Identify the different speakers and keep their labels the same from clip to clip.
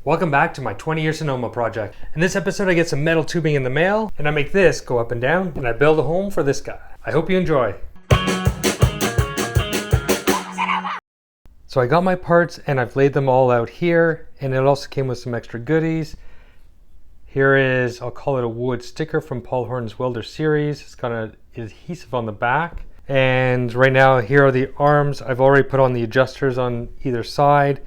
Speaker 1: Welcome back to my 20-year Sonoma project. In this episode I get some metal tubing in the mail and I make this go up and down and I build a home for this guy. I hope you enjoy. So I got my parts and I've laid them all out here, and it also came with some extra goodies. Here is, I'll call it a wood sticker from Paul Horton's Welder series. It's got an adhesive on the back. And right now here are the arms. I've already put on the adjusters on either side.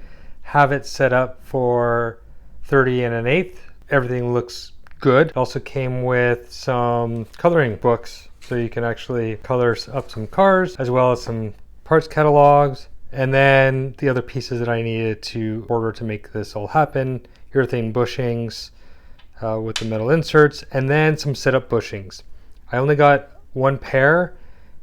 Speaker 1: Have it set up for 30 1/8. Everything looks good. It also came with some coloring books, so you can actually color up some cars, as well as some parts catalogs. And then the other pieces that I needed to order to make this all happen: urethane bushings with the metal inserts, and then some setup bushings. I only got one pair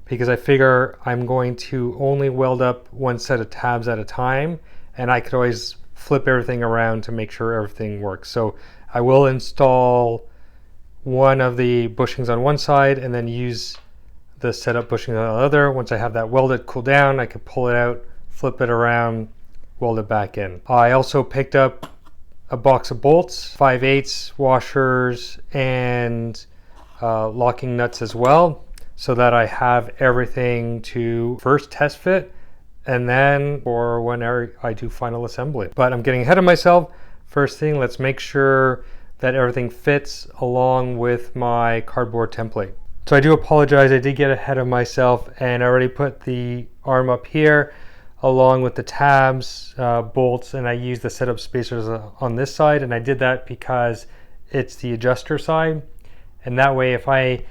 Speaker 1: because I figure I'm going to only weld up one set of tabs at a time, and I could always flip everything around to make sure everything works. So I will install one of the bushings on one side and then use the setup bushing on the other. Once I have that welded, cool down, I could pull it out, flip it around, weld it back in. I also picked up a box of bolts, 5/8 washers, and locking nuts as well, so that I have everything to first test fit and then for whenever I do final assembly. But I'm getting ahead of myself. First thing, let's make sure that everything fits along with my cardboard template. So I do apologize, I did get ahead of myself and I already put the arm up here along with the tabs, bolts, and I used the setup spacers on this side, and I did that because it's the adjuster side, and that way if I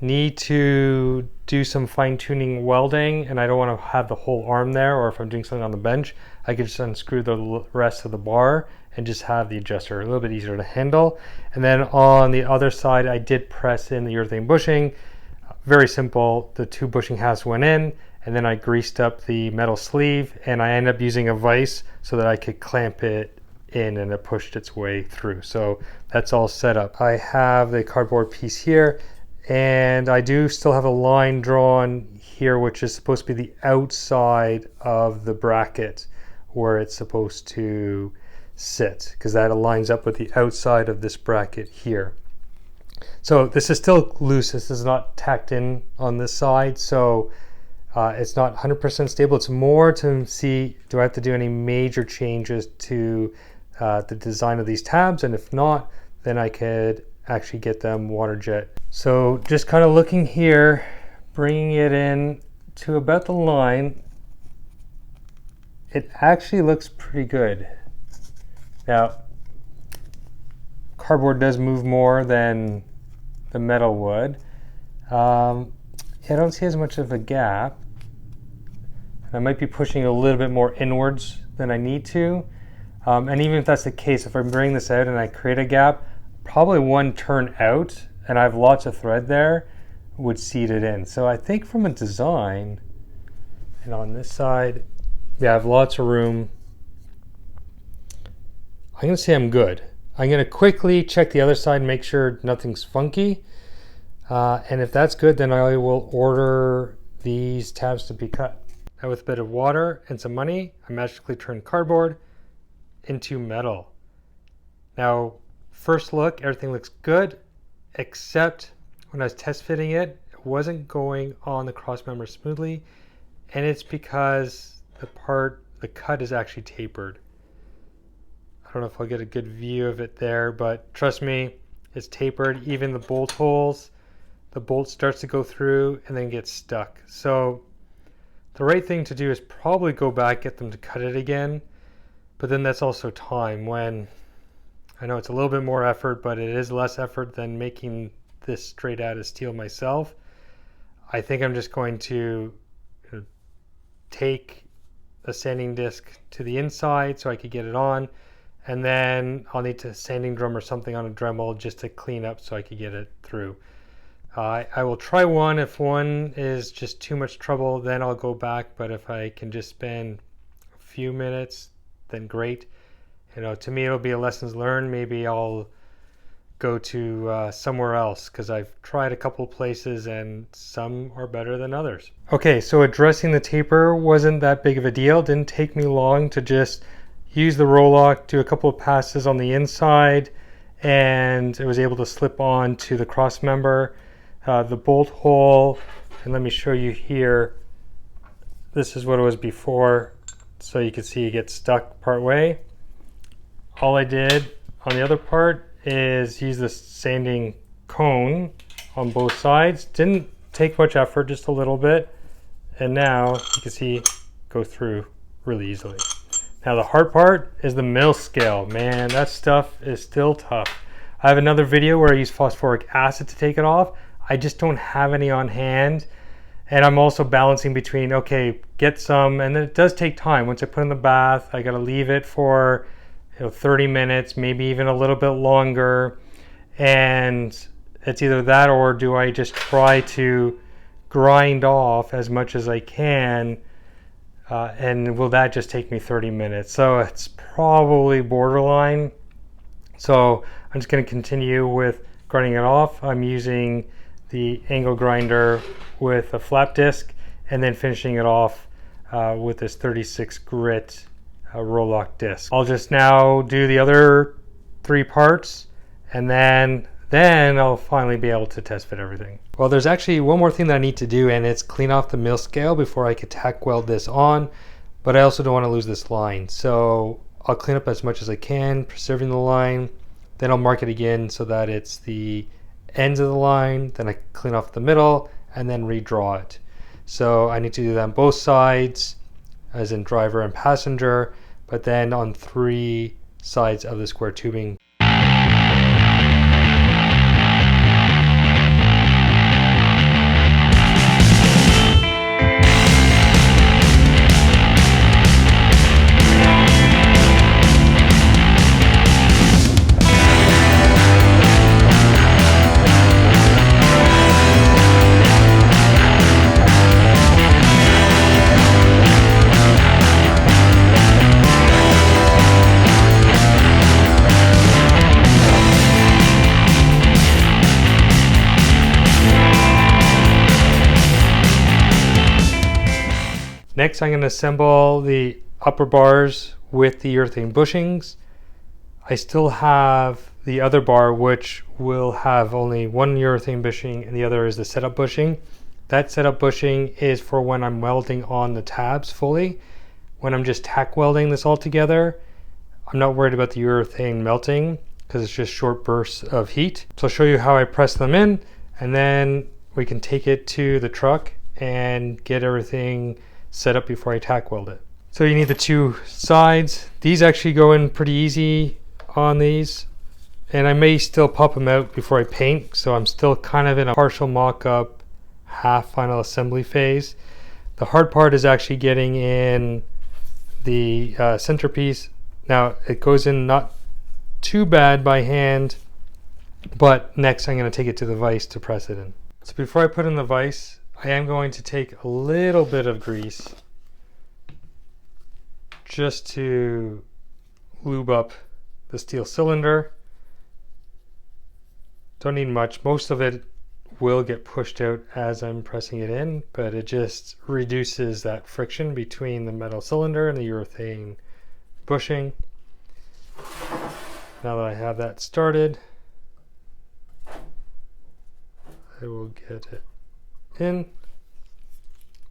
Speaker 1: need to do some fine-tuning welding and I don't want to have the whole arm there, or if I'm doing something on the bench, I can just unscrew the rest of the bar and just have the adjuster. A little bit easier to handle. And then on the other side I did press in the urethane bushing. Very simple. The two bushing halves went in, and then I greased up the metal sleeve, and I ended up using a vise so that I could clamp it in, and it pushed its way through. So that's all set up. I have the cardboard piece here, and I do still have a line drawn here, which is supposed to be the outside of the bracket where it's supposed to sit, because that aligns up with the outside of this bracket here. So this is still loose. This is not tacked in on this side, so it's not 100% stable. It's more to see, do I have to do any major changes to the design of these tabs, and if not, then I could actually get them water jet. So just kind of looking here, bringing it in to about the line, it actually looks pretty good. Now, cardboard does move more than the metal would. I don't see as much of a gap. I might be pushing a little bit more inwards than I need to. And even if that's the case, if I bring this out and I create a gap, probably one turn out, and I have lots of thread there, would seat it in. So I think from a design, and on this side, yeah, I have lots of room. I'm gonna say I'm good. I'm gonna quickly check the other side and make sure nothing's funky. And if that's good, then I will order these tabs to be cut. Now with a bit of water and some money, I magically turned cardboard into metal. Now, first look, everything looks good, except when I was test fitting it, it wasn't going on the cross member smoothly, and it's because the cut is actually tapered. I don't know if I'll get a good view of it there, but trust me, it's tapered. Even the bolt holes, the bolt starts to go through and then gets stuck. So the right thing to do is probably go back, get them to cut it again, but then that's also time. When I know it's a little bit more effort, but it is less effort than making this straight out of steel myself. I think I'm just going to take a sanding disc to the inside so I could get it on, and then I'll need to sanding drum or something on a Dremel just to clean up so I could get it through. I will try one. If one is just too much trouble, then I'll go back, but if I can just spend a few minutes, then great. You know, to me it'll be a lessons learned. Maybe I'll go to somewhere else, because I've tried a couple places and some are better than others. Okay, so addressing the taper wasn't that big of a deal. It didn't take me long to just Used the roll lock, do a couple of passes on the inside, and it was able to slip on to the cross member. The bolt hole, and let me show you here. This is what it was before, so you can see it gets stuck part way. All I did on the other part is use the sanding cone on both sides. Didn't take much effort, just a little bit. And now you can see go through really easily. Now the hard part is the mill scale. Man, that stuff is still tough. I have another video where I use phosphoric acid to take it off. I just don't have any on hand. And I'm also balancing between, okay, get some, and it does take time. Once I put in the bath, I gotta leave it for 30 minutes, maybe even a little bit longer. And it's either that, or do I just try to grind off as much as I can, and will that just take me 30 minutes? So it's probably borderline. So I'm just gonna continue with grinding it off. I'm using the angle grinder with a flap disc, and then finishing it off with this 36 grit roll lock disc. I'll just now do the other 3 parts, and then I'll finally be able to test fit everything. Well, there's actually one more thing that I need to do, and it's clean off the mill scale before I could tack weld this on, but I also don't want to lose this line. So I'll clean up as much as I can, preserving the line, then I'll mark it again so that it's the ends of the line, then I clean off the middle, and then redraw it. So I need to do that on both sides, as in driver and passenger, but then on 3 sides of the square tubing. Next, I'm going to assemble the upper bars with the urethane bushings. I still have the other bar, which will have only one urethane bushing, and the other is the setup bushing. That setup bushing is for when I'm welding on the tabs fully. When I'm just tack welding this all together, I'm not worried about the urethane melting because it's just short bursts of heat. So I'll show you how I press them in, and then we can take it to the truck and get everything set up before I tack weld it. So you need the 2 sides. These actually go in pretty easy on these, and I may still pop them out before I paint, so I'm still kind of in a partial mock-up, half final assembly phase. The hard part is actually getting in the centerpiece. Now it goes in not too bad by hand, but next I'm going to take it to the vise to press it in. So before I put in the vise, I am going to take a little bit of grease just to lube up the steel cylinder. Don't need much. Most of it will get pushed out as I'm pressing it in, but it just reduces that friction between the metal cylinder and the urethane bushing. Now that I have that started, I will get it in.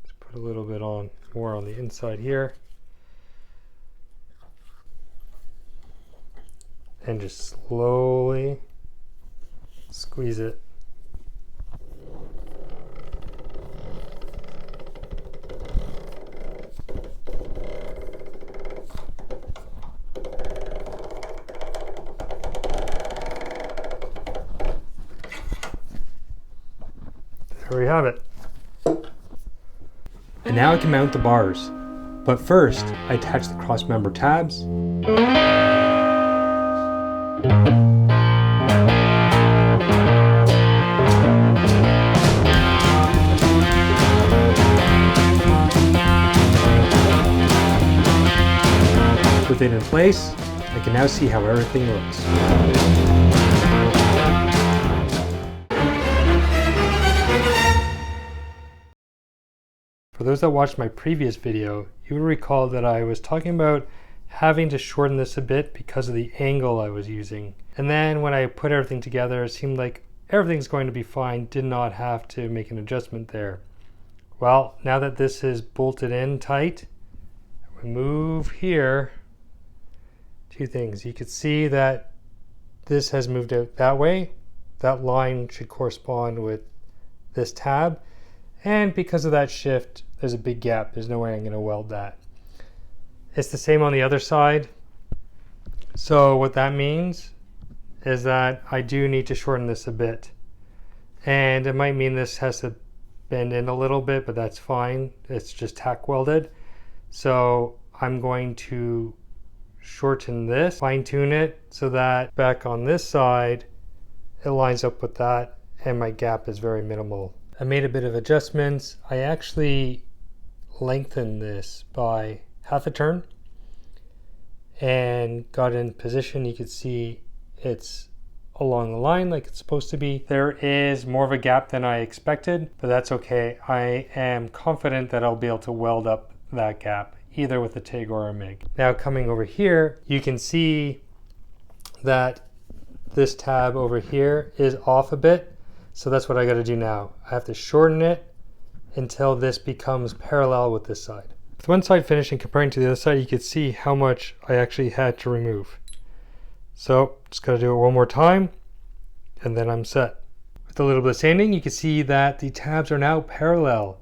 Speaker 1: Just put a little bit on, more on the inside here, and just slowly squeeze it. There we have it. And now I can mount the bars. But first, I attach the cross member tabs. With it in place, I can now see how everything looks. For those that watched my previous video, you will recall that I was talking about having to shorten this a bit because of the angle I was using. And then when I put everything together, it seemed like everything's going to be fine, did not have to make an adjustment there. Well, now that this is bolted in tight, we move here, two things. You could see that this has moved out that way. That line should correspond with this tab. And because of that shift, there's a big gap. There's no way I'm going to weld that. It's the same on the other side. So what that means is that I do need to shorten this a bit. And it might mean this has to bend in a little bit, but that's fine. It's just tack welded. So I'm going to shorten this, fine tune it so that back on this side, it lines up with that and my gap is very minimal. I made a bit of adjustments. I actually lengthened this by half a turn and got in position. You could see it's along the line like it's supposed to be. There is more of a gap than I expected, but that's okay. I am confident that I'll be able to weld up that gap either with a TIG or a MIG. Now coming over here, you can see that this tab over here is off a bit. So that's what I got to do now. I have to shorten it until this becomes parallel with this side. With one side finished and comparing to the other side, you can see how much I actually had to remove. So just got to do it one more time and then I'm set. With a little bit of sanding, you can see that the tabs are now parallel.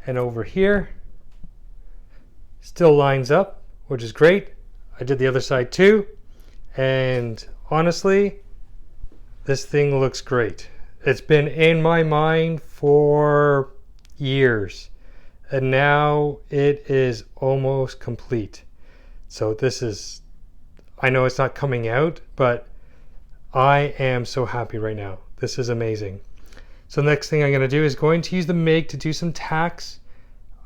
Speaker 1: And over here, still lines up, which is great. I did the other side too. And honestly, this thing looks great. It's been in my mind for years. And now it is almost complete. So this is, I know it's not coming out, but I am so happy right now. This is amazing. So the next thing I'm going to do is going to use the MIG to do some tacks.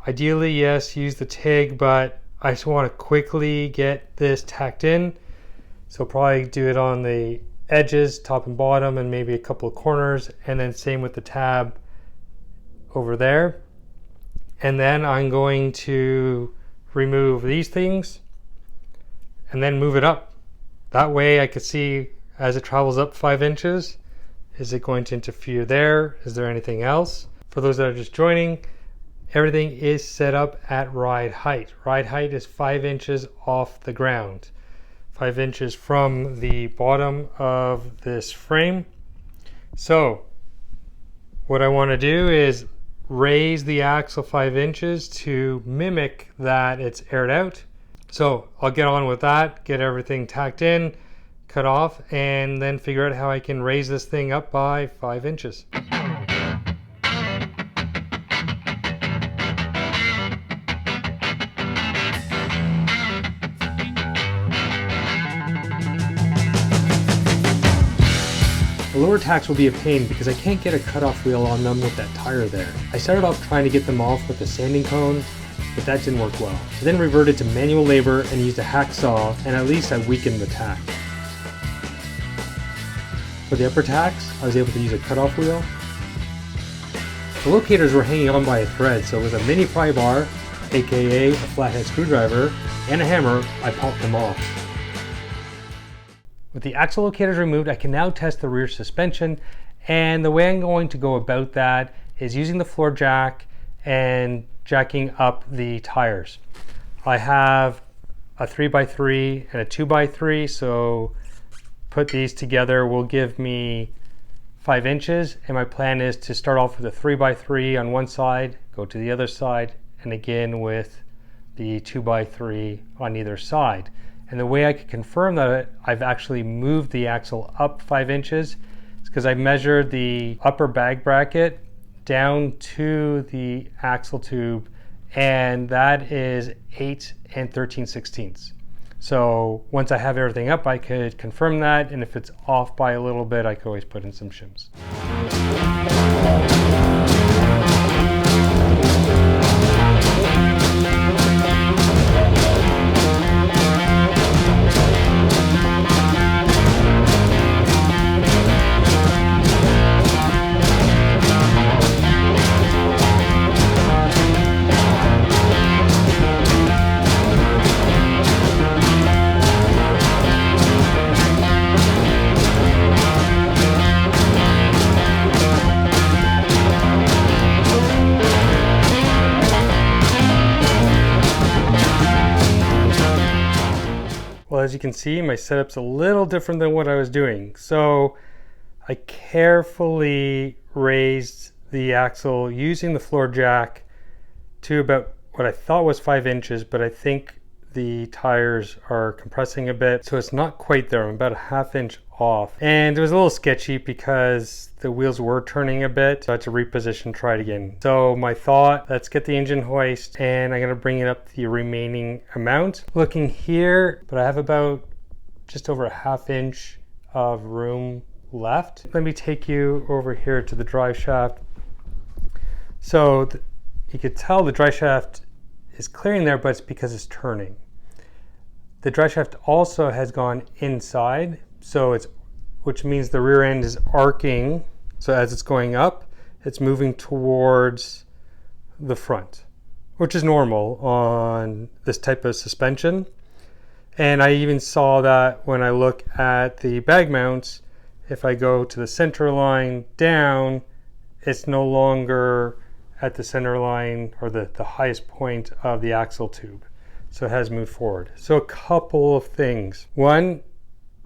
Speaker 1: Ideally, yes, use the TIG, but I just want to quickly get this tacked in. So probably do it on the edges, top and bottom, and maybe a couple of corners, and then same with the tab over there. And then I'm going to remove these things and then move it up. That way I could see as it travels up 5 inches, is it going to interfere there? Is there anything else? For those that are just joining, everything is set up at ride height. Ride height is 5 inches off the ground. 5 inches from the bottom of this frame. So what I want to do is raise the axle 5 inches to mimic that it's aired out. So I'll get on with that, get everything tacked in, cut off, and then figure out how I can raise this thing up by 5 inches. The lower tacks will be a pain because I can't get a cutoff wheel on them with that tire there. I started off trying to get them off with a sanding cone, but that didn't work well. I then reverted to manual labor and used a hacksaw, and at least I weakened the tack. For the upper tacks, I was able to use a cutoff wheel. The locators were hanging on by a thread, so with a mini pry bar, aka a flathead screwdriver, and a hammer, I popped them off. With the axle locators removed, I can now test the rear suspension, and the way I'm going to go about that is using the floor jack and jacking up the tires. I have a 3x3 and a 2x3, so put these together will give me 5 inches, and my plan is to start off with a 3x3 on one side, go to the other side, and again with the 2x3 on either side. And the way I can confirm that I've actually moved the axle up 5 inches is because I measured the upper bag bracket down to the axle tube, and that is 8 13/16. So once I have everything up, I could confirm that, and if it's off by a little bit, I could always put in some shims. as you can see, my setup's a little different than what I was doing. So I carefully raised the axle using the floor jack to about what I thought was 5 inches, but I think the tires are compressing a bit, so it's not quite there. I'm about a ½ inch off. And it was a little sketchy because the wheels were turning a bit, so I had to reposition, try it again. So my thought, let's get the engine hoist, and I'm gonna bring it up the remaining amount. Looking here, but I have about just over a ½ inch of room left. Let me take you over here to the drive shaft. So you could tell the drive shaft is clearing there, but it's because it's turning. The drive shaft also has gone inside, which means the rear end is arcing. So as it's going up, it's moving towards the front, which is normal on this type of suspension. And I even saw that when I look at the bag mounts, if I go to the center line down, it's no longer at the center line or the highest point of the axle tube. So it has moved forward. So a couple of things. One,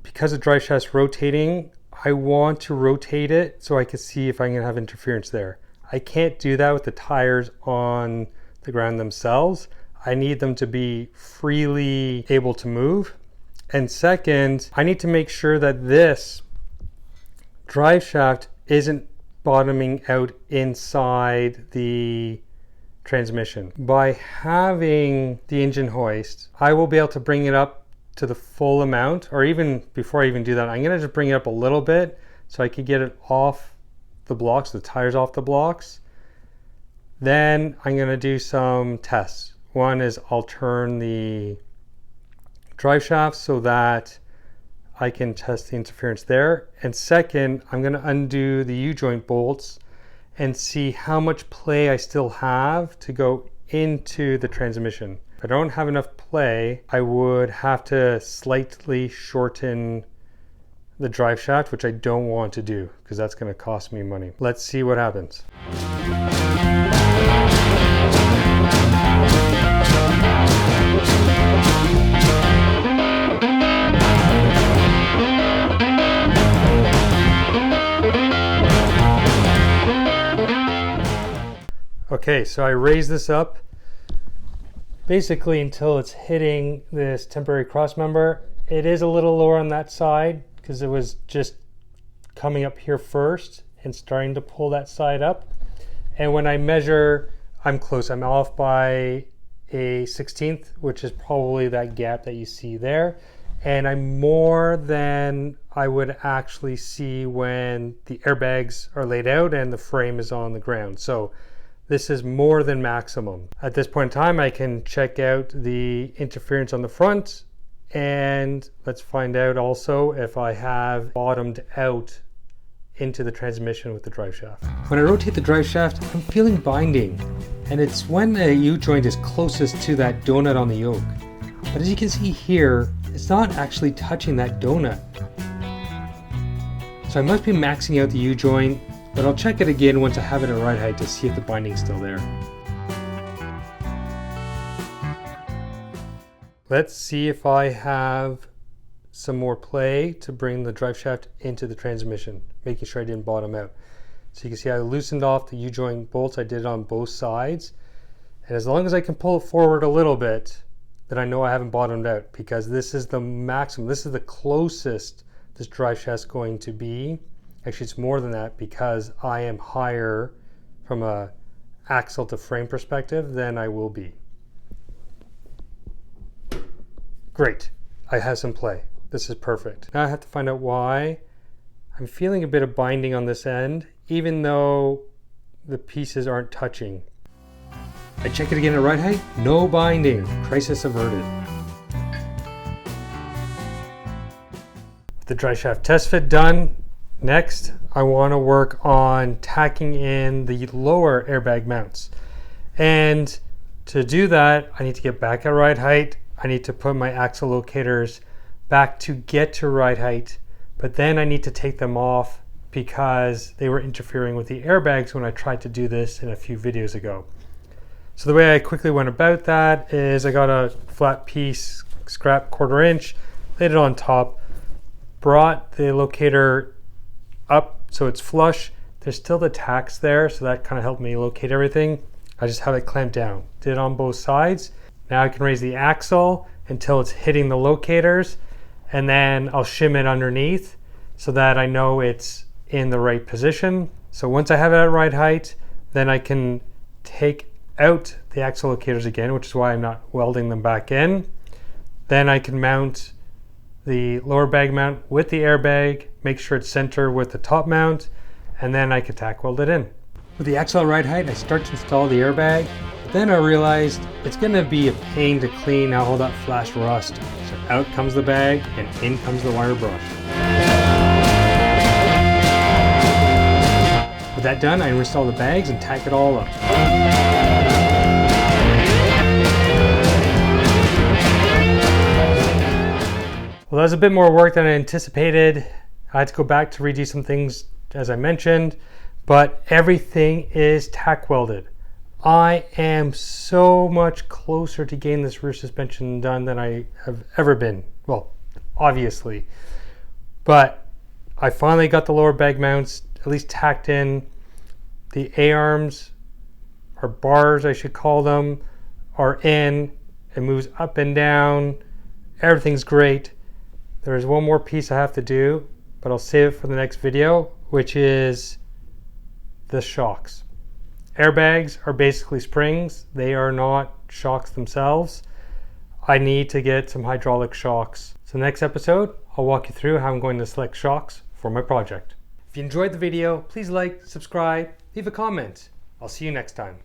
Speaker 1: because the drive shaft's rotating, I want to rotate it so I can see if I can have interference there. I can't do that with the tires on the ground themselves. I need them to be freely able to move. And second, I need to make sure that this drive shaft isn't bottoming out inside the transmission. By having the engine hoist, I will be able to bring it up to the full amount, or even before I even do that, I'm gonna just bring it up a little bit so I can get it off the blocks, the tires off the blocks. Then I'm gonna do some tests. One is I'll turn the drive shaft so that I can test the interference there. And second, I'm gonna undo the U-joint bolts and see how much play I still have to go into the transmission. If I don't have enough play, I would have to slightly shorten the drive shaft, which I don't want to do because that's gonna cost me money. Let's see what happens. Okay, so I raise this up basically until it's hitting this temporary cross member. It is a little lower on that side because it was just coming up here first and starting to pull that side up. And when I measure, I'm close. I'm off by a 1/16, which is probably that gap that you see there. And I'm more than I would actually see when the airbags are laid out and the frame is on the ground. So this is more than maximum. At this point in time, I can check out the interference on the front, and let's find out also if I have bottomed out into the transmission with the drive shaft. When I rotate the drive shaft, I'm feeling binding, and it's when the U-joint is closest to that donut on the yoke. But as you can see here, it's not actually touching that donut. So I must be maxing out the U-joint, but I'll check it again once I have it at ride height to see if the binding's still there. Let's see if I have some more play to bring the drive shaft into the transmission, making sure I didn't bottom out. So you can see I loosened off the U-joint bolts. I did it on both sides. And as long as I can pull it forward a little bit, then I know I haven't bottomed out, because this is the maximum. This is the closest this drive shaft's going to be. Actually, it's more than that because I am higher from a axle to frame perspective than I will be. Great, I have some play. This is perfect. Now I have to find out why I'm feeling a bit of binding on this end, even though the pieces aren't touching. I check it again at ride height, no binding, crisis averted. The drive shaft test fit done. Next, I want to work on tacking in the lower airbag mounts. And to do that, I need to get back at ride height. I need to put my axle locators back to get to ride height, but then I need to take them off because they were interfering with the airbags when I tried to do this in a few videos ago. So the way I quickly went about that is I got a flat piece, scrap 1/4 inch, laid it on top, brought the locator up so it's flush. There's still the tacks there, so that kind of helped me locate everything. I just have it clamped down. Did it on both sides. Now I can raise the axle until it's hitting the locators, and then I'll shim it underneath so that I know it's in the right position. So once I have it at right height, then I can take out the axle locators again, which is why I'm not welding them back in. Then I can mount the lower bag mount with the airbag, make sure it's center with the top mount, and then I can tack weld it in. With the axle at right height, I start to install the airbag. Then I realized it's gonna be a pain to clean out all that flash rust. So out comes the bag and in comes the wire brush. With that done, I install the bags and tack it all up. Well, that was a bit more work than I anticipated. I had to go back to redo some things, as I mentioned, but everything is tack welded. I am so much closer to getting this rear suspension done than I have ever been. Well, obviously, but I finally got the lower bag mounts at least tacked in. The A-arms, or bars I should call them, are in. It moves up and down. Everything's great. There's one more piece I have to do, but I'll save it for the next video, which is the shocks. Airbags are basically springs. They are not shocks themselves. I need to get some hydraulic shocks. So next episode, I'll walk you through how I'm going to select shocks for my project. If you enjoyed the video, please like, subscribe, leave a comment. I'll see you next time.